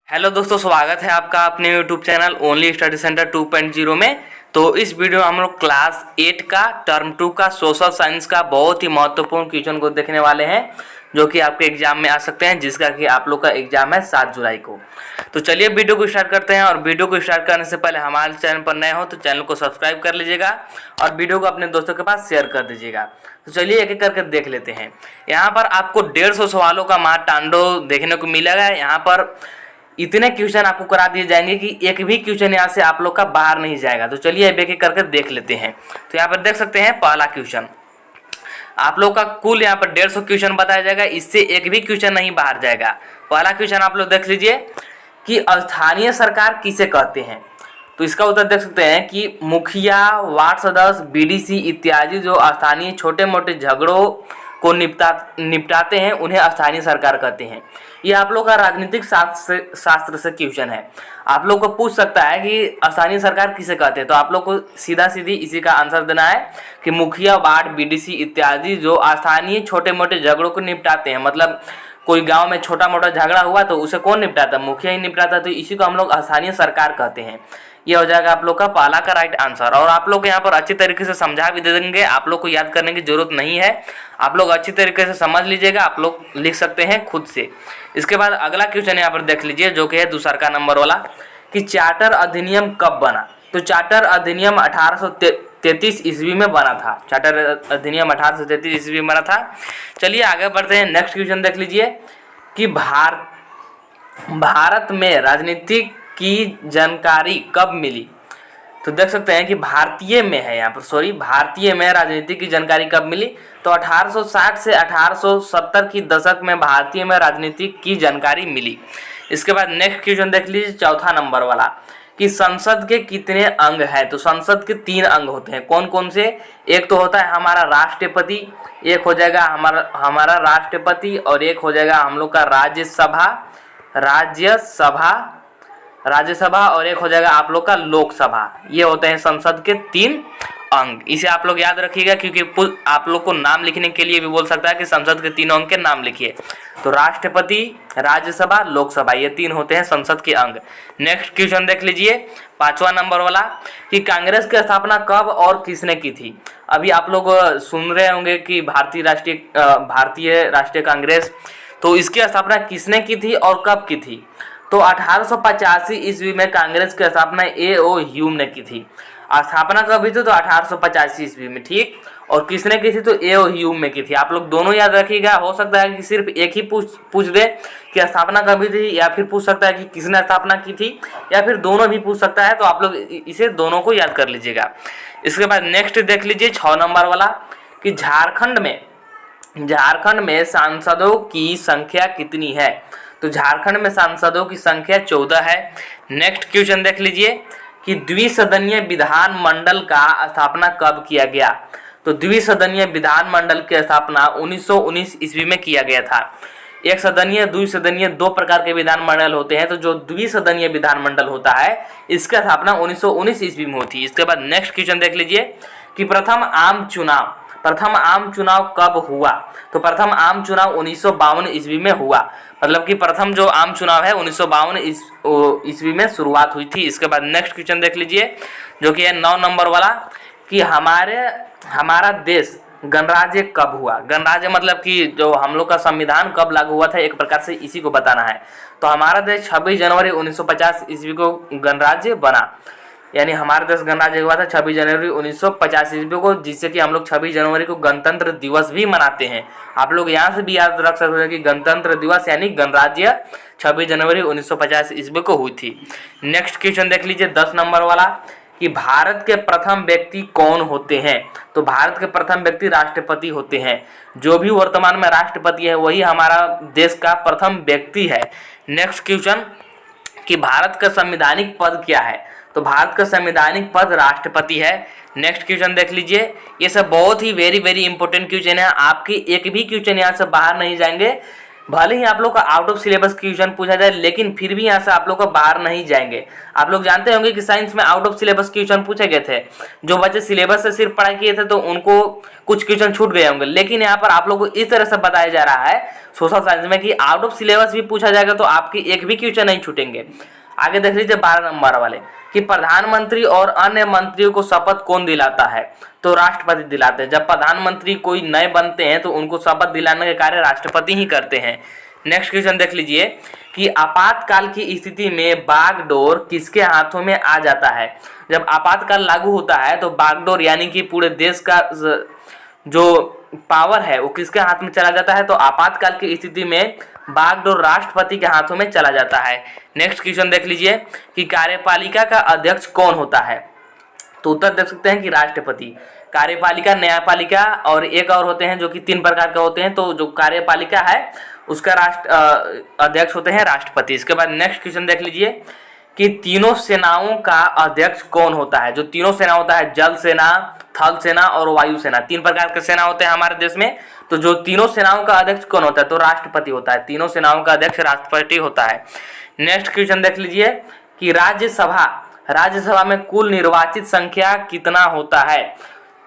Hello दोस्तों, स्वागत है आपका अपने YouTube channel only study centre 2.0 में। तो इस वीडियो में हम लोग क्लास 8 का टर्म 2 का सोशल साइंस का बहुत ही महत्वपूर्ण क्वेश्चन को देखने वाले हैं, जो कि आपके एग्जाम में आ सकते हैं, जिसका कि आप लोग का एग्जाम है 7 जुलाई को। तो चलिए वीडियो को स्टार्ट करते हैं। और वीडियो को स्टार्ट करने से पहले हमारे चैनल पर नए हो तो चैनल को सब्सक्राइब कर लीजिएगा और वीडियो को अपने दोस्तों के पास शेयर कर दीजिएगा। तो चलिए एक एक करके देख लेते हैं। यहाँ पर आपको 150 सवालों का महातांडव देखने को मिलेगा। यहाँ पर इतने क्वेश्चन आपको करा दिए जाएंगे कि एक भी क्वेश्चन यहाँ से आप लोग का बाहर नहीं जाएगा। तो चलिए एक एक करके देख लेते हैं। तो यहाँ पर देख सकते हैं पहला क्वेश्चन आप लोग का कुल यहाँ पर 150 क्वेश्चन बताया जाएगा, इससे एक भी क्वेश्चन नहीं बाहर जाएगा। पहला क्वेश्चन आप लोग देख लीजिए कि स्थानीय सरकार किसे कहते हैं। तो इसका उत्तर देख सकते हैं कि मुखिया, वार्ड सदस्य, बीडीसी इत्यादि जो स्थानीय छोटे मोटे झगड़ों को निपटाते हैं उन्हें स्थानीय सरकार कहते हैं। ये आप लोग का राजनीतिक शास्त्र से क्वेश्चन है। आप लोग को पूछ सकता है कि स्थानीय सरकार किसे कहते हैं, तो आप लोग को सीधा सीधी इसी का आंसर देना है कि मुखिया, वार्ड, बीडीसी इत्यादि जो स्थानीय छोटे मोटे झगड़ों को निपटाते हैं। मतलब कोई गांव में छोटा मोटा झगड़ा हुआ तो उसे कौन निपटाता? मुखिया ही निपटाता। तो इसी को हम लोग स्थानीय सरकार कहते हैं। ये हो जाएगा आप लोग का पहला का राइट आंसर। और आप लोग यहाँ पर अच्छी तरीके से समझा भी दे देंगे, आप लोग को याद करने की जरूरत नहीं है। आप लोग अच्छी तरीके से समझ लीजिएगा, आप लोग लिख सकते हैं खुद से। इसके बाद अगला क्वेश्चन यहाँ पर देख लीजिए, जो कि है दूसरा का नंबर वाला, कि चार्टर अधिनियम कब बना। तो चार्टर अधिनियम 1833 ईस्वी में बना था। चार्टर अधिनियम 1833 ईस्वी में बना था। चलिए आगे बढ़ते हैं। नेक्स्ट क्वेश्चन देख लीजिए कि भारत में राजनीति की जानकारी कब मिली। तो देख सकते हैं कि भारतीय में है, यहाँ पर भारतीय में राजनीति की जानकारी कब मिली। तो 1860 से 1870 की दशक में भारतीय में राजनीति की जानकारी मिली। इसके बाद नेक्स्ट क्वेश्चन देख लीजिए, चौथा नंबर वाला, कि संसद के कितने अंग हैं। तो संसद के 3 अंग होते हैं। कौन कौन से? एक तो होता है हमारा राष्ट्रपति, एक हो जाएगा हमारा राष्ट्रपति, और एक हो जाएगा हम लोग का राज्यसभा, और एक हो जाएगा आप लोग का लोकसभा। ये होते हैं संसद के 3 अंग। इसे आप लोग याद रखिएगा, क्योंकि आप लोग को नाम लिखने के लिए भी बोल सकता है कि संसद के 3 अंग के नाम लिखिए। तो राष्ट्रपति, राज्यसभा, लोकसभा, ये 3 होते हैं संसद के अंग। नेक्स्ट क्वेश्चन देख लीजिए, 5वां नंबर वाला, कि कांग्रेस की स्थापना कब और किसने की थी। अभी आप लोग सुन रहे होंगे कि भारतीय राष्ट्रीय कांग्रेस, तो इसकी स्थापना किसने की थी और कब की थी। तो 1885 ईस्वी में कांग्रेस की स्थापना A.O. ह्यूम ने की थी। स्थापना कब हुई थी? तो 1885 ईस्वी में, ठीक। और किसने की थी? तो A.O. ह्यूम में की थी। आप लोग दोनों याद रखिएगा। हो सकता है कि सिर्फ एक ही पूछ दे कि स्थापना कब हुई थी, या फिर पूछ सकता है कि किसने स्थापना की थी, या फिर दोनों भी पूछ सकता है। तो आप लोग इसे दोनों को याद कर लीजिएगा। इसके बाद नेक्स्ट देख लीजिए 6 नंबर वाला, कि झारखंड में सांसदों की संख्या कितनी है। तो झारखंड में सांसदों की संख्या 14 है। नेक्स्ट क्वेश्चन देख लीजिए कि द्विसदनीय विधानमंडल का स्थापना कब किया गया। तो द्विसदनीय विधानमंडल की स्थापना 1919 ईस्वी में किया गया था। एक सदनीय, द्विसदनीय, 2 प्रकार के विधानमंडल होते हैं। तो जो द्विसदनीय विधानमंडल होता है, इसका स्थापना 1919 ईस्वी में होती है। इसके बाद नेक्स्ट क्वेश्चन देख लीजिए कि प्रथम आम चुनाव कब हुआ। तो प्रथम आम चुनाव 1952 ईस्वी में हुआ। मतलब कि प्रथम जो आम चुनाव है 1952 ईस्वी में शुरुआत हुई थी। इसके बाद नेक्स्ट क्वेश्चन देख लीजिए, जो कि है 9 नंबर वाला, कि हमारा देश गणराज्य कब हुआ। गणराज्य मतलब कि जो हम लोग का संविधान कब लागू हुआ था, एक प्रकार से इसी को बताना है। तो हमारा देश 26 जनवरी 1950 ईस्वी को गणराज्य बना। यानी हमारा देश गणराज्य हुआ था 26 जनवरी 1950 ईस्वी को, जिससे कि हम लोग 26 जनवरी को गणतंत्र दिवस भी मनाते हैं। आप लोग यहाँ से भी याद रख सकते हैं कि गणतंत्र दिवस यानी गणराज्य 26 जनवरी 1950 ईस्वी को हुई थी। नेक्स्ट क्वेश्चन देख लीजिए 10 नंबर वाला, कि भारत के प्रथम व्यक्ति कौन होते हैं। तो भारत के प्रथम व्यक्ति राष्ट्रपति होते हैं। जो भी वर्तमान में राष्ट्रपति है वही हमारा देश का प्रथम व्यक्ति है। नेक्स्ट क्वेश्चन, कि भारत का संवैधानिक पद क्या है। तो भारत का संवैधानिक पद राष्ट्रपति है। नेक्स्ट क्वेश्चन देख लीजिए, ये सब बहुत ही वेरी इंपॉर्टेंट क्वेश्चन है। आपके एक भी क्वेश्चन यहाँ से बाहर नहीं जाएंगे। भले ही आप लोग का आउट ऑफ सिलेबस क्वेश्चन पूछा जाए, लेकिन फिर भी यहाँ से आप लोग को बाहर नहीं जाएंगे। आप लोग जानते होंगे कि साइंस में आउट ऑफ सिलेबस क्वेश्चन पूछे गए थे, जो बच्चे सिलेबस से सिर्फ पढ़ाई किए थे तो उनको कुछ क्वेश्चन छूट गए होंगे, लेकिन यहाँ पर आप लोग को इस तरह से बताया जा रहा है सोशल साइंस में कि आउट ऑफ सिलेबस भी पूछा जाएगा तो आपकी एक भी क्वेश्चन नहीं छूटेंगे। आगे देख लीजिए 12 नंबर वाले कि प्रधानमंत्री और अन्य मंत्रियों को शपथ कौन दिलाता है, तो राष्ट्रपति दिलाते हैं। जब प्रधानमंत्री कोई नए बनते हैं तो उनको शपथ दिलाने का कार्य राष्ट्रपति ही करते हैं। नेक्स्ट क्वेश्चन देख लीजिए कि आपातकाल की स्थिति में बागडोर किसके हाथों में आ जाता है। जब आपातकाल लागू होता है तो बागडोर यानी कि पूरे देश का जो पावर है वो किसके हाथ में चला जाता है, तो आपातकाल की स्थिति में बागडोर राष्ट्रपति के हाथों में चला जाता है। नेक्स्ट क्वेश्चन देख लीजिए कि कार्यपालिका का अध्यक्ष कौन होता है, तो उत्तर देख सकते हैं कि राष्ट्रपति। कार्यपालिका, न्यायपालिका और एक और होते हैं जो कि 3 प्रकार के होते हैं। तो जो कार्यपालिका है उसका अध्यक्ष होते हैं राष्ट्रपति। इसके बाद नेक्स्ट क्वेश्चन देख लीजिए कि तीनों सेनाओं का अध्यक्ष कौन होता है। जो तीनों सेना होता है, जल सेना, थल सेना और वायु सेना, 3 प्रकार के सेना होते हैं हमारे देश में। तो जो तीनों सेनाओं का अध्यक्ष कौन होता है, तो राष्ट्रपति होता है। तीनों सेनाओं का अध्यक्ष राष्ट्रपति होता है। नेक्स्ट क्वेश्चन देख लीजिए कि राज्यसभा में कुल निर्वाचित संख्या कितना होता है,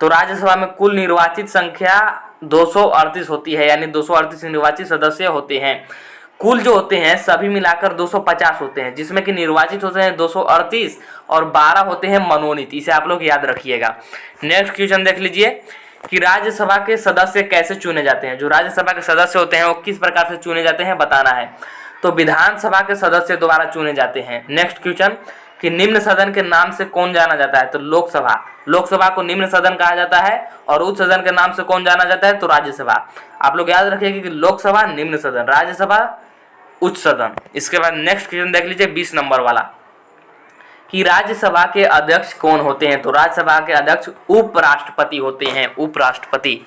तो राज्यसभा में कुल निर्वाचित संख्या 238 होती है, यानी 238 निर्वाचित सदस्य होते हैं। कुल जो होते हैं सभी मिलाकर 250 होते हैं, जिसमें कि निर्वाचित होते हैं 238 और 12 होते हैं मनोनीत। इसे आप लोग याद रखिएगा। नेक्स्ट क्वेश्चन देख लीजिए कि राज्यसभा के सदस्य कैसे चुने जाते हैं। जो राज्यसभा के सदस्य होते हैं वो किस प्रकार से चुने जाते हैं बताना है, तो विधानसभा के सदस्य द्वारा चुने जाते हैं। नेक्स्ट क्वेश्चन कि निम्न सदन के नाम से कौन जाना जाता है, तो लोकसभा को निम्न सदन कहा जाता है, और उच्च सदन के नाम से कौन जाना जाता है, तो राज्यसभा। आप लोग याद रखिएगा कि लोकसभा निम्न सदन, राज्यसभा उच्च सदन। इसके बाद नेक्स्ट क्वेश्चन देख लीजिए 20 नंबर वाला कि राज्यसभा के अध्यक्ष कौन होते हैं, तो राज्यसभा के अध्यक्ष उपराष्ट्रपति होते हैं, उपराष्ट्रपति।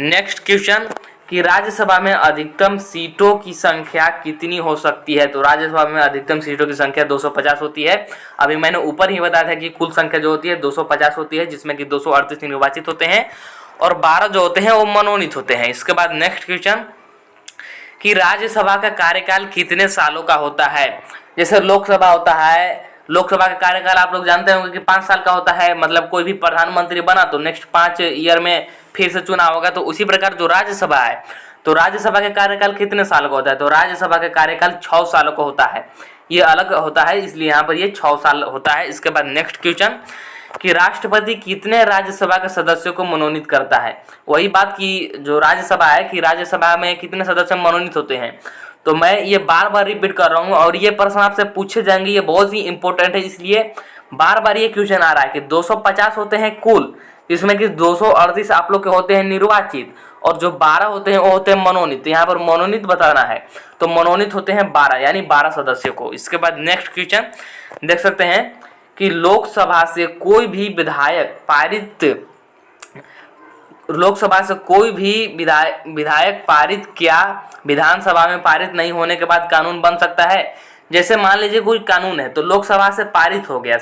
नेक्स्ट क्वेश्चन कि राज्यसभा में अधिकतम सीटों की संख्या कितनी हो सकती है, तो राज्यसभा में अधिकतम सीटों की संख्या 250 होती है। अभी मैंने ऊपर ही बताया था कि कुल संख्या जो होती है 250 होती है, जिसमें कि 238 निर्वाचित होते हैं और 12 जो होते हैं वो मनोनीत होते हैं। इसके बाद नेक्स्ट क्वेश्चन कि राज्यसभा का कार्यकाल कितने सालों का होता है। जैसे लोकसभा होता है, लोकसभा का कार्यकाल आप लोग जानते होंगे कि 5 साल का होता है, मतलब कोई भी प्रधानमंत्री बना तो नेक्स्ट 5 ईयर में फिर से चुनाव होगा। तो उसी प्रकार जो राज्यसभा है, तो राज्यसभा का कार्यकाल कितने साल का होता है, तो राज्यसभा का कार्यकाल 6 सालों का होता है। ये अलग होता है, इसलिए यहाँ पर ये 6 साल होता है। इसके बाद नेक्स्ट क्वेश्चन कि राष्ट्रपति कितने राज्यसभा के सदस्यों को मनोनीत करता है। वही बात की जो राज्यसभा है कि राज्यसभा में कितने सदस्य मनोनीत होते हैं, तो मैं ये बार बार रिपीट कर रहा हूँ और ये प्रश्न आपसे पूछे जाएंगे, ये बहुत ही इंपॉर्टेंट है, इसलिए बार बार ये क्वेश्चन आ रहा है कि 250 होते हैं कुल, जिसमें कि 238 आप लोग के होते हैं निर्वाचित और जो 12 होते हैं वो होते हैं मनोनीत। यहाँ पर मनोनीत बताना है, तो मनोनीत होते हैं 12, यानी 12 सदस्यों को। इसके बाद नेक्स्ट क्वेश्चन देख सकते हैं कि लोकसभा से कोई भी विधायक पारित क्या विधानसभा में पारित नहीं होने के बाद कानून बन सकता है। जैसे मान लीजिए कोई कानून है तो लोकसभा से पारित हो गया,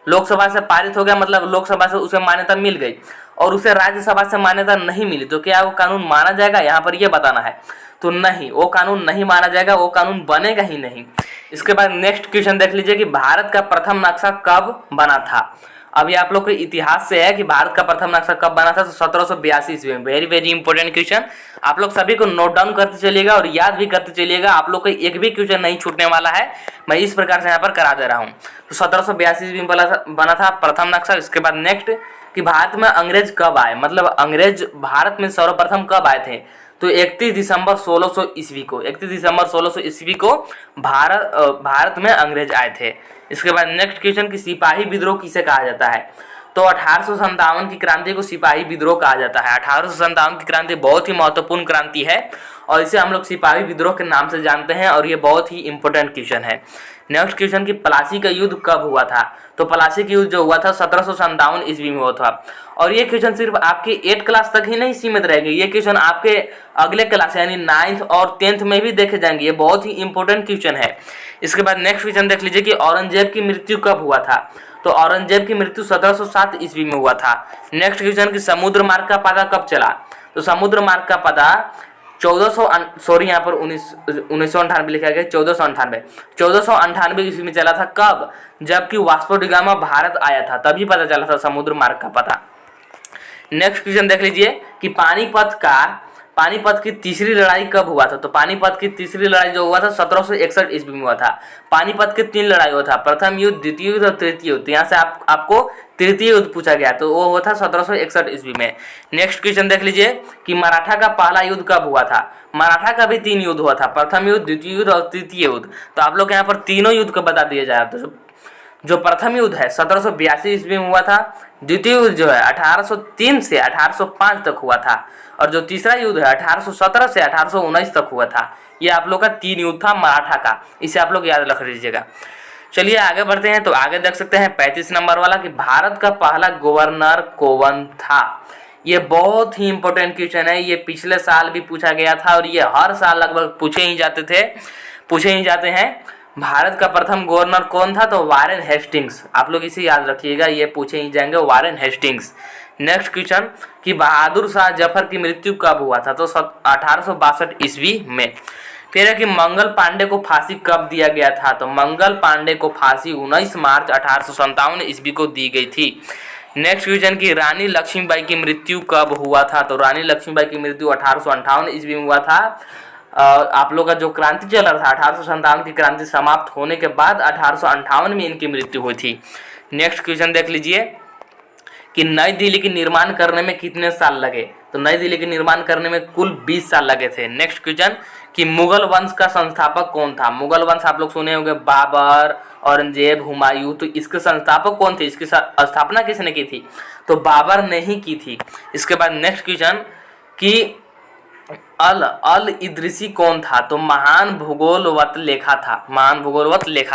लोकसभा से पारित हो गया मतलब लोकसभा से उसे मान्यता मिल गई और उसे राज्यसभा से मान्यता नहीं मिली, तो क्या वो कानून माना जाएगा, यहाँ पर ये बताना है। तो नहीं, वो कानून नहीं माना जाएगा, वो कानून बनेगा ही नहीं। इसके बाद नेक्स्ट क्वेश्चन देख लीजिए कि भारत का प्रथम नक्शा कब बना था। अभी आप लोग के इतिहास से है कि भारत का प्रथम नक्शा कब बना था, तो 1782 ईस्वी में। वेरी वेरी इंपॉर्टेंट क्वेश्चन, आप लोग सभी को नोट डाउन करते चलिएगा और याद भी करते चलिएगा। आप लोग का एक भी क्वेश्चन नहीं छूटने वाला है, मैं इस प्रकार से यहाँ पर करा दे रहा हूँ। तो 1782 ईस्वी में बना था प्रथम नक्शा। इसके बाद नेक्स्ट कि भारत में अंग्रेज कब आए, मतलब अंग्रेज भारत में सर्वप्रथम कब आए थे, तो 31 दिसंबर 1600 ईस्वी को, 31 दिसंबर 1600 ईस्वी को भारत में अंग्रेज आए थे। इसके बाद नेक्स्ट क्वेश्चन कि सिपाही विद्रोह किसे कहा जाता है, तो 1857 की क्रांति को सिपाही विद्रोह कहा जाता है। 1857 की क्रांति बहुत ही महत्वपूर्ण क्रांति है और इसे हम लोग सिपाही विद्रोह के नाम से जानते हैं और ये बहुत ही इंपॉर्टेंट क्वेश्चन है। नेक्स्ट क्वेश्चन कि प्लासी का युद्ध कब हुआ था, तो प्लासी का युद्ध जो हुआ था 1757 ईस्वी में हुआ था। और ये क्वेश्चन सिर्फ आपके 8 क्लास तक ही नहीं सीमित रहेंगे, ये क्वेश्चन आपके अगले क्लास यानी 9th और 10th में भी देखे जाएंगे, ये बहुत ही इंपॉर्टेंट क्वेश्चन है। इसके बाद नेक्स्ट क्वेश्चन देख लीजिए कि औरंगजेब की मृत्यु कब हुआ था, तो औरंगजेब की मृत्यु 1707 ईस्वी में हुआ था। नेक्स्ट क्वेश्चन कि समुद्र मार्ग का पता कब चला, तो समुद्र मार्ग का पता सॉरी यहाँ पर 1998 लिखा गया, 1498 ईस्वी में चला था। कब? जबकि वास्को डी गामा भारत आया था, तभी पता चला था समुद्र मार्ग का पता। नेक्स्ट क्वेश्चन देख लीजिए कि पानीपत की तीसरी लड़ाई कब हुआ था। तो पानीपत की तीसरी लड़ाई जो हुआ था 1761 ईस्वी में हुआ था। पानीपत के 3 लड़ाई हुआ था, प्रथम युद्ध, द्वितीय युद्ध और तृतीय युद्ध। यहाँ से आपको तृतीय युद्ध पूछा गया, तो वो हुआ था 1761 ईस्वी में। नेक्स्ट क्वेश्चन देख लीजिए कि मराठा का पहला युद्ध कब हुआ था। मराठा का भी 3 युद्ध हुआ था, प्रथम युद्ध, द्वितीय युद्ध और तृतीय युद्ध। तो आप लोग यहाँ पर तीनों युद्ध को बता दिया जाए। तो जो प्रथम युद्ध है 1782 ईस्वी में हुआ था, द्वितीय युद्ध जो है 1803 से 1805 तक हुआ था, और जो तीसरा युद्ध है 1817 से 1819 तक हुआ था। ये आप लोग का 3 युद्ध था मराठा का, इसे आप लोग याद रख लीजिएगा। चलिए आगे बढ़ते हैं। तो आगे देख सकते हैं 35 नंबर वाला कि भारत का पहला गवर्नर कौन था। ये बहुत ही इंपॉर्टेंट क्वेश्चन है, ये पिछले साल भी पूछा गया था और ये हर साल लगभग पूछे ही जाते हैं। भारत का प्रथम गवर्नर कौन था? तो वारेन हेस्टिंग्स। आप लोग इसे याद रखिएगा, ये पूछे ही जाएंगे, वारेन हेस्टिंग्स। नेक्स्ट क्वेश्चन कि बहादुर शाह जफर की मृत्यु कब हुआ था। तो 1862 ईस्वी में। फिर है कि मंगल पांडे को फांसी कब दिया गया था। तो मंगल पांडे को फांसी 19 मार्च 1857 ईस्वी को दी गई थी। नेक्स्ट क्वेश्चन की रानी लक्ष्मीबाई की मृत्यु कब हुआ था। तो रानी लक्ष्मीबाई की मृत्यु 1858 ईस्वी में हुआ था। आप लोग का जो क्रांति चल रहा था 1857 की क्रांति समाप्त होने के बाद 1858 में इनकी मृत्यु हुई थी। नेक्स्ट क्वेश्चन देख लीजिए कि नई दिल्ली की निर्माण करने में कितने साल लगे। तो नई दिल्ली के निर्माण करने में कुल 20 साल लगे थे। नेक्स्ट क्वेश्चन कि मुगल वंश का संस्थापक कौन था। मुगल वंश आप लोग सुने होंगे, बाबर, औरंगजेब, हुमायूं। तो इसके संस्थापक कौन थे, इसकी स्थापना किसने की थी। तो बाबर ने ही की थी। इसके बाद नेक्स्ट क्वेश्चन कि अल इदरिसी कौन था। तो महान भूगोलवत लेखा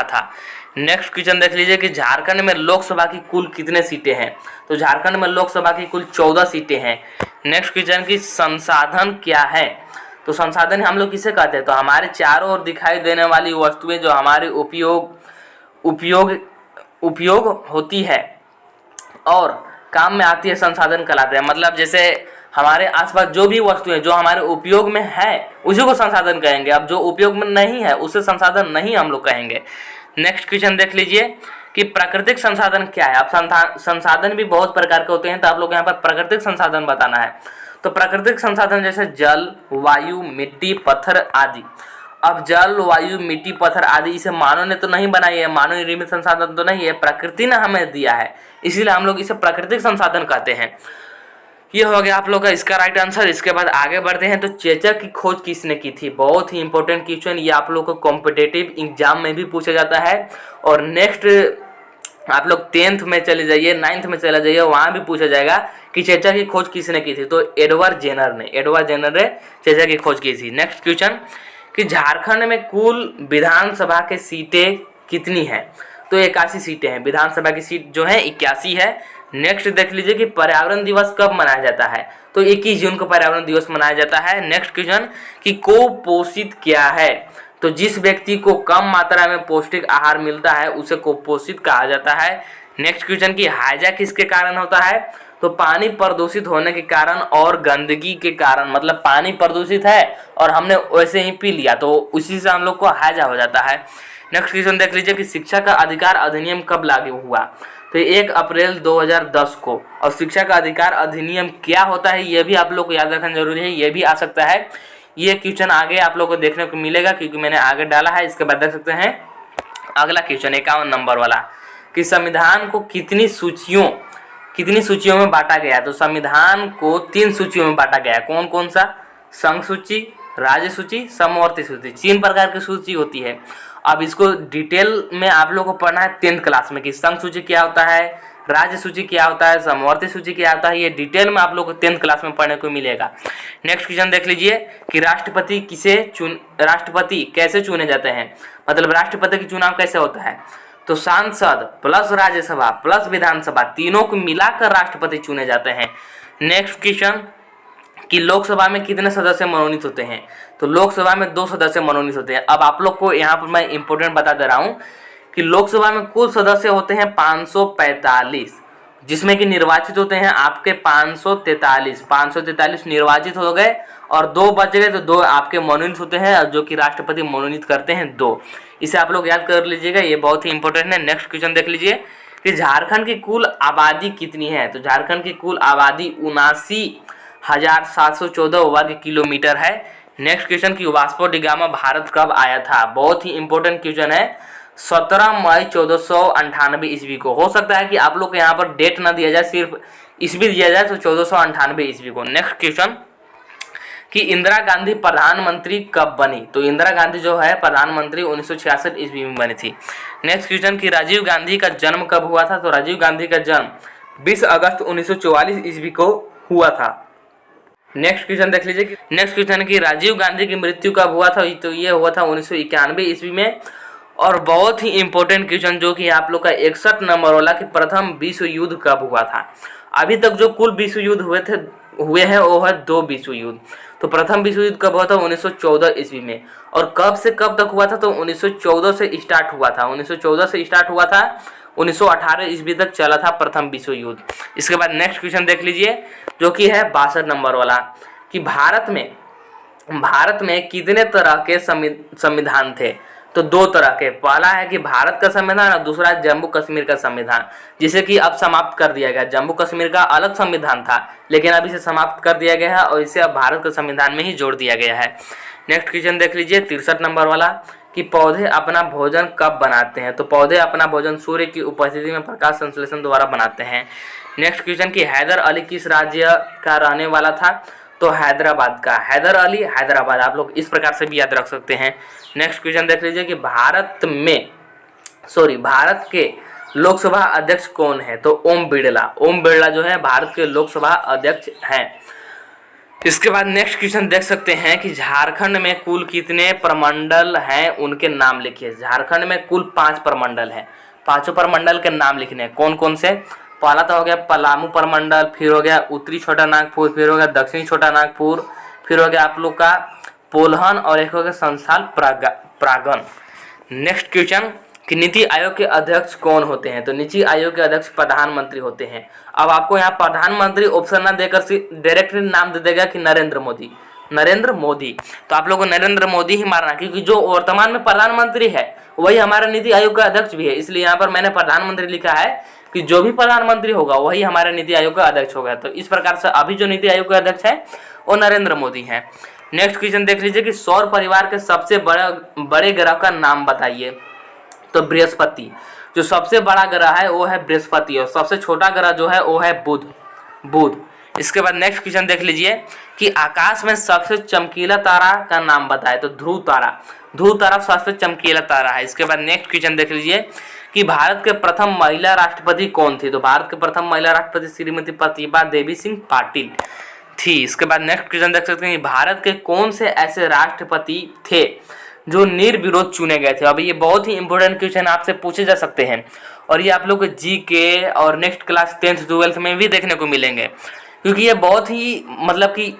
था। नेक्स्ट क्वेश्चन देख लीजिए कि झारखंड में लोकसभा की कुल कितने सीटें हैं। तो झारखंड में लोकसभा की कुल 14 सीटें हैं। नेक्स्ट क्वेश्चन की संसाधन क्या है। तो संसाधन हम लोग किसे कहते हैं। तो हमारे चारों ओर दिखाई देने वाली वस्तुएं जो हमारे उपयोग होती है और काम में आती है, संसाधन कहलाते हैं। मतलब जैसे हमारे आसपास जो भी वस्तुएं जो हमारे उपयोग में है उसी को संसाधन कहेंगे। अब जो उपयोग में नहीं है उसे संसाधन नहीं हम लोग कहेंगे। नेक्स्ट क्वेश्चन देख लीजिए कि प्राकृतिक संसाधन क्या है। अब संसाधन भी बहुत प्रकार के होते हैं, तो आप लोग यहाँ पर प्राकृतिक संसाधन बताना है। तो प्राकृतिक संसाधन जैसे जल, वायु, मिट्टी, पत्थर आदि। अब जल, वायु, मिट्टी, पत्थर आदि इसे मानव ने तो नहीं बनाई है, मानव निर्मित संसाधन तो नहीं है, प्रकृति ने हमें दिया है, इसीलिए हम लोग इसे प्राकृतिक संसाधन कहते हैं। ये हो गया आप लोग का इसका राइट आंसर। इसके बाद आगे बढ़ते हैं। तो चेचक की खोज किसने की थी। बहुत ही इंपॉर्टेंट क्वेश्चन, ये आप लोग को कॉम्पिटिटिव एग्जाम में भी पूछा जाता है। और नेक्स्ट आप लोग 10th में चले जाइए, 9th में चले जाइए, वहाँ भी पूछा जाएगा कि चेचक की खोज किसने की थी। तो एडवर्ड जेनर ने चेचक की खोज की थी। नेक्स्ट क्वेश्चन कि झारखंड में कुल विधानसभा के सीटें कितनी हैं। तो 81 सीटें हैं। विधानसभा की सीट जो है 81 है। नेक्स्ट देख लीजिए कि पर्यावरण दिवस कब मनाया जाता है। तो 21 जून को पर्यावरण दिवस मनाया जाता है। नेक्स्ट क्वेश्चन कि कुपोषित क्या है। तो जिस व्यक्ति को कम मात्रा में पौष्टिक आहार मिलता है उसे कुपोषित कहा जाता है। नेक्स्ट क्वेश्चन कि हैजा किसके कारण होता है। तो पानी प्रदूषित होने के कारण और गंदगी के कारण, मतलब पानी प्रदूषित है और हमने वैसे ही पी लिया तो उसी से हम लोग को हैजा हो जाता है। नेक्स्ट क्वेश्चन देख लीजिए कि शिक्षा का अधिकार अधिनियम कब लागू हुआ। तो 1 अप्रैल 2010 को। और शिक्षा का अधिकार अधिनियम क्या होता है ये भी आप लोग को याद रखना जरूरी है, ये भी आ सकता है। ये क्वेश्चन आगे आप लोग को देखने को मिलेगा क्योंकि मैंने आगे डाला है। इसके बाद देख सकते हैं अगला क्वेश्चन 51 नंबर वाला कि संविधान को कितनी सूचियों में बांटा गया। तो संविधान को 3 सूचियों में बांटा गया। कौन कौन सा। संघ सूची, राज्य सूची, समवर्ती सूची। 3 प्रकार की सूची होती है। अब इसको डिटेल में आप लोगों को पढ़ना है 10th क्लास में कि संघ सूची क्या होता है, राज्य सूची क्या होता है, समवर्ती सूची क्या होता है। ये डिटेल में आप लोग को 10th क्लास में पढ़ने को मिलेगा। नेक्स्ट क्वेश्चन देख लीजिए कि राष्ट्रपति कैसे चुने जाते हैं। मतलब राष्ट्रपति की चुनाव कैसे होता है। तो सांसद प्लस राज्यसभा प्लस विधानसभा तीनों को मिलाकर राष्ट्रपति चुने जाते हैं। नेक्स्ट क्वेश्चन कि लोकसभा में कितने सदस्य मनोनीत होते हैं। तो लोकसभा में 2 सदस्य मनोनीत होते हैं। अब आप लोग को यहाँ पर मैं इंपोर्टेंट बता दे रहा हूँ कि लोकसभा में कुल सदस्य होते हैं 545, जिसमें कि निर्वाचित होते हैं आपके 543 निर्वाचित हो गए और 2 बच गए तो 2 आपके मनोनीत होते हैं, और जो कि राष्ट्रपति मनोनीत करते हैं 2। इसे आप लोग याद कर लीजिएगा, ये बहुत ही इंपॉर्टेंट है। नेक्स्ट क्वेश्चन देख लीजिए कि झारखंड की कुल आबादी कितनी है। तो झारखंड की कुल आबादी 79,714 वर्ग किलोमीटर है। नेक्स्ट क्वेश्चन की वास्को डी गामा भारत कब आया था। बहुत ही इंपॉर्टेंट क्वेश्चन है। 17 मई 1498 ईस्वी को। हो सकता है कि आप लोग के यहाँ पर डेट ना दिया जाए, सिर्फ ईस्वी दिया जाए, तो 1498 ईस्वी को। नेक्स्ट क्वेश्चन कि इंदिरा गांधी प्रधानमंत्री कब बनी। तो इंदिरा गांधी जो है प्रधानमंत्री 1966 ईस्वी में बनी थी। नेक्स्ट क्वेश्चन कि राजीव गांधी का जन्म कब हुआ था। तो राजीव गांधी का जन्म 20 अगस्त 1944 ईस्वी को हुआ था। नेक्स्ट क्वेश्चन देख लीजिए। नेक्स्ट क्वेश्चन कि राजीव गांधी की मृत्यु कब हुआ था। तो ये हुआ था 1991 ईस्वी में। और बहुत ही इंपॉर्टेंट क्वेश्चन जो कि आप लोग का 61 नंबर वाला कि प्रथम विश्व युद्ध कब हुआ था। अभी तक जो कुल विश्व युद्ध हुए हैं वो है 2 विश्व युद्ध। तो प्रथम विश्व युद्ध कब हुआ था 1914 ईस्वी में। और कब से कब तक हुआ था। तो 1914 से स्टार्ट हुआ था। 1914 से स्टार्ट हुआ था, 1918 ईस्वी तक चला था प्रथम विश्व युद्ध। इसके बाद नेक्स्ट क्वेश्चन देख लीजिए जो कि है 62 नंबर वाला कि भारत में कितने तरह के संविधान थे। तो 2 तरह के। पहला है कि भारत का संविधान और दूसरा जम्मू कश्मीर का संविधान, जिसे कि अब समाप्त कर दिया गया। जम्मू कश्मीर का अलग संविधान था लेकिन अब इसे समाप्त कर दिया गया है और इसे अब भारत के संविधान में ही जोड़ दिया गया है। नेक्स्ट क्वेश्चन देख लीजिए 63 नंबर वाला कि पौधे अपना भोजन कब बनाते हैं। तो पौधे अपना भोजन सूर्य की उपस्थिति में प्रकाश संश्लेषण द्वारा बनाते हैं। नेक्स्ट क्वेश्चन कि हैदर अली किस राज्य का रहने वाला था। तो हैदराबाद का। हैदर अली हैदराबाद, आप लोग इस प्रकार से भी याद रख सकते हैं। नेक्स्ट क्वेश्चन देख लीजिए कि भारत के लोकसभा अध्यक्ष कौन है। तो ओम बिरला जो है भारत के लोकसभा अध्यक्ष हैं। इसके बाद नेक्स्ट क्वेश्चन देख सकते हैं कि झारखंड में कुल कितने प्रमंडल हैं, उनके नाम लिखिए। झारखंड में कुल 5 प्रमंडल हैं। 5 प्रमंडल के नाम लिखने हैं। कौन कौन से। पहला तो हो गया पलामू प्रमंडल, फिर हो गया उत्तरी छोटा नागपुर, फिर हो गया दक्षिणी छोटा नागपुर, फिर हो गया आप लोग का पोलहन, और एक हो गया संसाल प्रागन। नेक्स्ट क्वेश्चन कि नीति आयोग के अध्यक्ष कौन होते हैं। तो नीति आयोग के अध्यक्ष प्रधानमंत्री होते हैं। अब आपको यहाँ प्रधानमंत्री ऑप्शन ना देकर डायरेक्टली नाम दे देगा कि नरेंद्र मोदी। तो आप लोगों को नरेंद्र मोदी ही मारना, क्योंकि जो वर्तमान में प्रधानमंत्री है वही हमारा नीति आयोग का अध्यक्ष भी है। इसलिए यहाँ पर मैंने प्रधानमंत्री लिखा है कि जो भी प्रधानमंत्री होगा वही हमारे नीति आयोग का अध्यक्ष होगा। तो इस प्रकार से अभी जो नीति आयोग का अध्यक्ष है वो नरेंद्र मोदी है। नेक्स्ट क्वेश्चन देख लीजिए कि सौर परिवार के सबसे बड़े ग्रह का नाम बताइए। तो बृहस्पति, जो सबसे बड़ा ग्रह है वो है बृहस्पति, और सबसे छोटा ग्रह जो है वो है बुध। इसके बाद नेक्स्ट क्वेश्चन देख लीजिए कि आकाश में सबसे चमकीला तारा का नाम बताए। तो ध्रुव तारा सबसे चमकीला तारा है। इसके बाद नेक्स्ट क्वेश्चन देख लीजिए कि भारत के प्रथम महिला राष्ट्रपति कौन थी। तो भारत के प्रथम महिला राष्ट्रपति श्रीमती प्रतिभा देवी सिंह पाटिल थी। इसके बाद नेक्स्ट क्वेश्चन देख सकते हैं कि भारत के कौन से ऐसे राष्ट्रपति थे जो निर्विरोध चुने गए थे। अब ये बहुत ही इंपॉर्टेंट क्वेश्चन आपसे पूछे जा सकते हैं, और ये आप लोग GK और नेक्स्ट क्लास 10th 12th में भी देखने को मिलेंगे, क्योंकि ये बहुत ही मतलब कि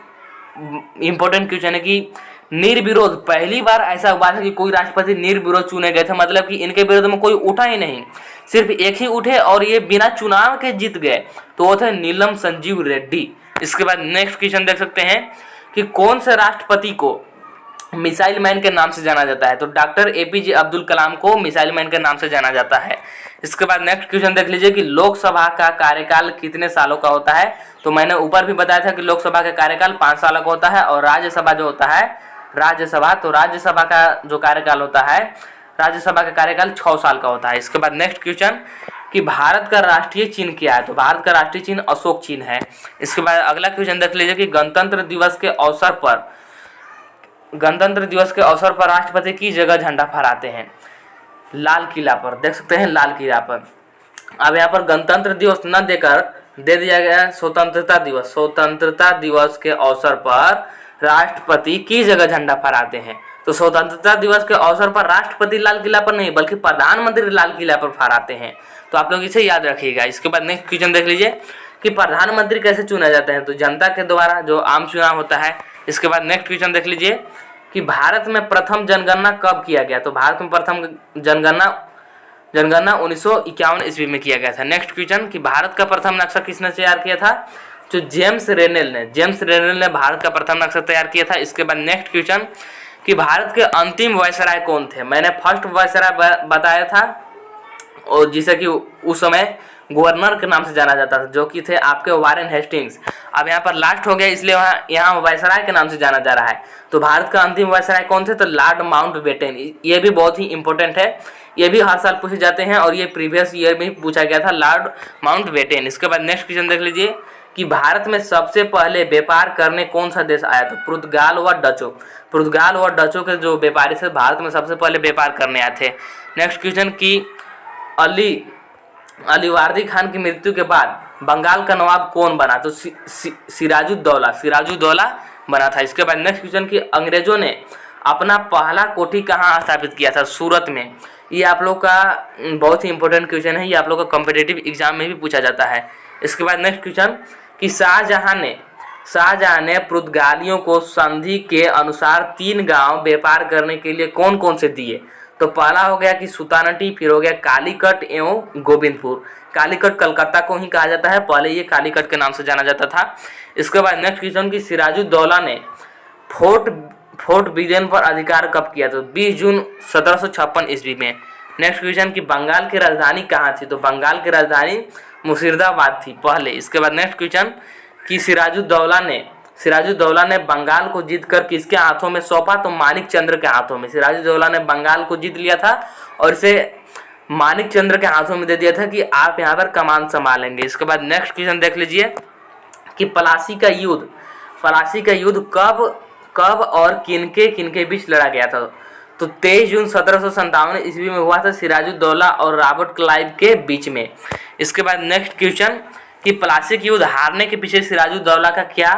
इंपॉर्टेंट क्वेश्चन है कि निर्विरोध पहली बार ऐसा हुआ था कि कोई राष्ट्रपति निर्विरोध चुने गए थे। मतलब कि इनके विरोध में कोई उठा ही नहीं, सिर्फ एक ही उठे और ये बिना चुनाव के जीत गए। तो वो थे नीलम संजीव रेड्डी। इसके बाद नेक्स्ट क्वेश्चन देख सकते हैं कि कौन से राष्ट्रपति को मिसाइल मैन के नाम से जाना जाता है। तो डॉक्टर APJ अब्दुल कलाम को मिसाइल मैन के नाम से जाना जाता है। इसके बाद नेक्स्ट क्वेश्चन देख लीजिए कि लोकसभा का कार्यकाल कितने सालों का होता है। तो मैंने ऊपर भी बताया था कि लोकसभा का कार्यकाल 5 सालों का होता है, और राज्यसभा जो होता है तो राज्यसभा का जो कार्यकाल होता है, राज्यसभा का कार्यकाल 6 साल का होता है। इसके बाद नेक्स्ट क्वेश्चन कि भारत का राष्ट्रीय चिन्ह क्या है। तो भारत का राष्ट्रीय चिन्ह अशोक चिन्ह है। इसके बाद अगला क्वेश्चन देख लीजिए कि गणतंत्र दिवस के अवसर पर राष्ट्रपति की जगह झंडा फहराते हैं। लाल किला पर, देख सकते हैं लाल किला पर। अब यहाँ पर गणतंत्र दिवस न देकर दे दिया गया है स्वतंत्रता दिवस के अवसर पर राष्ट्रपति की जगह झंडा फहराते हैं। तो स्वतंत्रता दिवस के अवसर पर राष्ट्रपति लाल किला पर नहीं बल्कि प्रधानमंत्री लाल किला पर फहराते हैं। तो आप लोग इसे याद रखिएगा। इसके बाद नेक्स्ट क्वेश्चन देख लीजिए कि प्रधानमंत्री कैसे चुने जाते हैं। तो जनता के द्वारा, जो आम चुनाव होता है। इसके बाद नेक्स्ट क्वेश्चन देख लीजिए कि भारत में प्रथम जनगणना कब किया गया। तो भारत में प्रथम जनगणना 1951 ईस्वी में किया गया था। नेक्स्ट क्वेश्चन कि भारत का प्रथम नक्शा किसने तैयार किया था। जो जेम्स रेनेल ने भारत का प्रथम नक्शा तैयार किया था। इसके बाद नेक्स्ट क्वेश्चन कि भारत के अंतिम वायसराय कौन थे। मैंने फर्स्ट वायसराय बताया था और जिसे कि उस समय गवर्नर के नाम से जाना जाता था, जो कि थे आपके वारेन हेस्टिंग्स। अब यहाँ पर लास्ट हो गया, इसलिए यहाँ वायसराय के नाम से जाना जा रहा है। तो भारत का अंतिम वायसराय कौन थे, तो लॉर्ड माउंटबेटन। ये भी बहुत ही इंपॉर्टेंट है, ये भी हर साल पूछे जाते हैं और ये प्रीवियस ईयर में पूछा गया था, लॉर्ड माउंटबेटन। इसके बाद नेक्स्ट क्वेश्चन देख लीजिए कि भारत में सबसे पहले व्यापार करने कौन सा देश आया। तो पुर्तगाल व डचों के जो व्यापारी थे भारत में सबसे पहले व्यापार करने आए थे। नेक्स्ट क्वेश्चन कि अलीवर्दी खान की मृत्यु के बाद बंगाल का नवाब कौन बना। तो सिराजुद्दौला बना था। इसके बाद नेक्स्ट क्वेश्चन कि अंग्रेजों ने अपना पहला कोठी कहाँ स्थापित किया था। सूरत में। ये आप लोग का बहुत ही इंपॉर्टेंट क्वेश्चन है, ये आप लोग का कॉम्पिटिटिव एग्जाम में भी पूछा जाता है। इसके बाद नेक्स्ट क्वेश्चन कि शाहजहां ने पुर्तगालियों को संधि के अनुसार 3 गांव व्यापार करने के लिए कौन कौन से दिए। तो पहला हो गया कि सुल्तानटी, फिर हो गया कालीकट एवं गोविंदपुर। कालीकट कलकत्ता को ही कहा जाता है, पहले ये कालीकट के नाम से जाना जाता था। इसके बाद नेक्स्ट क्वेश्चन कि सिराजुद्दौला ने फोर्ट विलियम पर अधिकार कब किया। तो 20 जून 1756 ईस्वी में। नेक्स्ट क्वेश्चन कि बंगाल की राजधानी कहाँ थी। तो बंगाल की राजधानी मुर्शिदाबाद थी पहले। इसके बाद नेक्स्ट क्वेश्चन कि सिराजुद्दौला ने बंगाल को जीतकर किसके हाथों में सौंपा। तो मानिक चंद्र के हाथों में। सिराजुद्दौला ने बंगाल को जीत लिया था और इसे मानिक चंद्र के हाथों में दे दिया था कि आप यहाँ पर कमान संभालेंगे। इसके बाद नेक्स्ट क्वेश्चन देख लीजिए कि प्लासी का युद्ध कब और किनके बीच लड़ा गया था। तो 23 जून 1757 ईस्वी में हुआ था, सिराजुद्दौला और रॉबर्ट क्लाइव के बीच में। इसके बाद नेक्स्ट क्वेश्चन कि प्लासी के युद्ध हारने के पीछे सिराजुद्दौला का क्या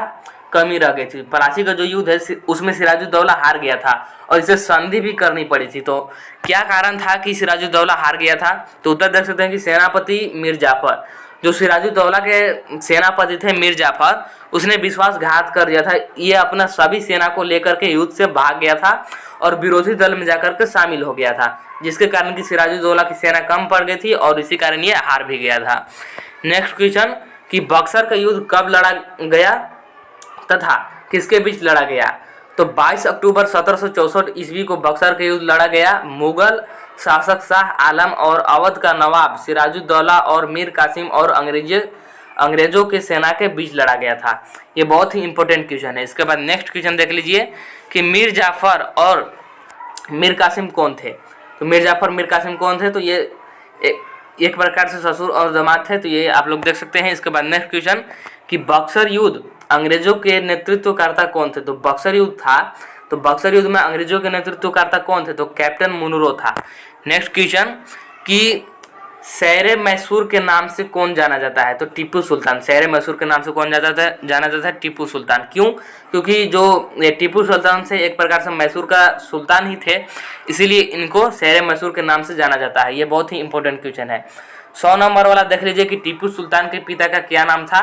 कमी रह गई थी। प्लासी का जो युद्ध है उसमें सिराजुद्दौला हार गया था और इसे संधि भी करनी पड़ी थी। तो क्या कारण था कि सिराजुद्दौला हार गया था। तो उत्तर देख सकते हैं कि सेनापति मीर जाफर, जो सिराजुद्दौला के सेनापति थे मीर जाफर, उसने विश्वासघात कर दिया था। ये अपना सभी सेना को लेकर के युद्ध से भाग गया था और विरोधी दल में जाकर के शामिल हो गया था, जिसके कारण कि सिराजुद्दौला की सेना कम पड़ गई थी और इसी कारण ये हार भी गया था। नेक्स्ट क्वेश्चन कि बक्सर का युद्ध कब लड़ा गया तथा किसके बीच लड़ा गया। तो 22 अक्टूबर 1764 ईस्वी को बक्सर का युद्ध लड़ा गया। मुगल शासक शाह आलम और अवध का नवाब सिराजुद्दौला और मीर कासिम और अंग्रेजों के सेना के बीच लड़ा गया था। ये बहुत ही इंपॉर्टेंट क्वेश्चन है। इसके बाद नेक्स्ट क्वेश्चन देख लीजिए कि मीर जाफर और मीर कासिम कौन थे। तो मीर जाफर मीर कासिम कौन थे। तो ये एक प्रकार से ससुर और दामाद थे। तो ये आप लोग देख सकते हैं। इसके बाद नेक्स्ट क्वेश्चन कि बक्सर युद्ध अंग्रेजों के नेतृत्वकर्ता कौन थे। तो बक्सर युद्ध था, तो बक्सर युद्ध में अंग्रेजों के नेतृत्वकर्ता कौन थे। तो कैप्टन मुनरो था। नेक्स्ट क्वेश्चन कि शेर मैसूर के नाम से कौन जाना जाता है। तो टीपू सुल्तान। शेर मैसूर के नाम से कौन जाना जाता है, टीपू सुल्तान। क्यों, क्योंकि जो टीपू सुल्तान से एक प्रकार से मैसूर का सुल्तान ही थे, इसीलिए इनको शेर मैसूर के नाम से जाना जाता है। ये बहुत ही इंपॉर्टेंट क्वेश्चन है। 100 नंबर वाला देख लीजिए कि टीपू सुल्तान के पिता का क्या नाम था।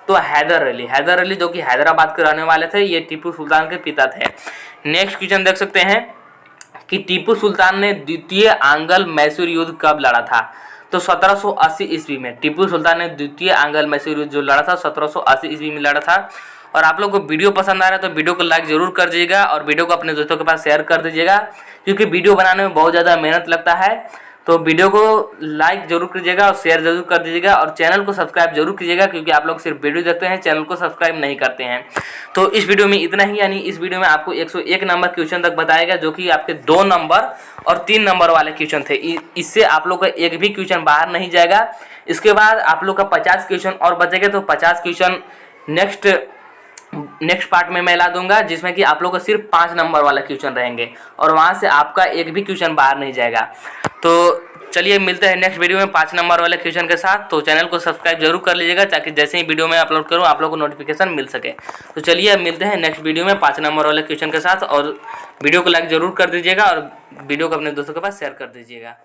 तो हैदर अली जो कि हैदराबाद के रहने वाले थे, ये टीपू सुल्तान के पिता थे। नेक्स्ट क्वेश्चन देख सकते हैं कि टीपू सुल्तान ने द्वितीय आंग्ल मैसूर युद्ध कब लड़ा था। तो 1780 ईस्वी में टीपू सुल्तान ने द्वितीय आंग्ल मैसूर युद्ध जो लड़ा था 1780 ईस्वी में लड़ा था। और आप लोग को वीडियो पसंद आ रहा है तो वीडियो को लाइक जरूर कर दीजिएगा और वीडियो को अपने दोस्तों के पास शेयर कर दीजिएगा, क्योंकि वीडियो बनाने में बहुत ज़्यादा मेहनत लगता है। तो वीडियो को लाइक जरूर कीजिएगा और शेयर जरूर कर दीजिएगा और चैनल को सब्सक्राइब जरूर कीजिएगा, क्योंकि आप लोग सिर्फ वीडियो देखते हैं, चैनल को सब्सक्राइब नहीं करते हैं। तो इस वीडियो में इतना ही, यानी इस वीडियो में आपको 101 नंबर क्वेश्चन तक बताएगा, जो कि आपके 2 नंबर और 3 नंबर वाले क्वेश्चन थे। इससे आप लोग का एक भी क्वेश्चन बाहर नहीं जाएगा। इसके बाद आप लोग का 50 क्वेश्चन और बचेगा। तो 50 क्वेश्चन नेक्स्ट पार्ट में मैं ला दूंगा, जिसमें कि आप लोग का सिर्फ 5 नंबर वाला क्वेश्चन रहेंगे और वहां से आपका एक भी क्वेश्चन बाहर नहीं जाएगा। तो चलिए मिलते हैं नेक्स्ट वीडियो में 5 नंबर वाले क्वेश्चन के साथ। तो चैनल को सब्सक्राइब जरूर कर लीजिएगा, ताकि जैसे ही वीडियो में अपलोड करूं आप लोग को नोटिफिकेशन मिल सके। तो चलिए मिलते हैं नेक्स्ट वीडियो में 5 नंबर वाले क्वेश्चन के साथ, और वीडियो को लाइक जरूर कर दीजिएगा और वीडियो को अपने दोस्तों के पास शेयर कर दीजिएगा।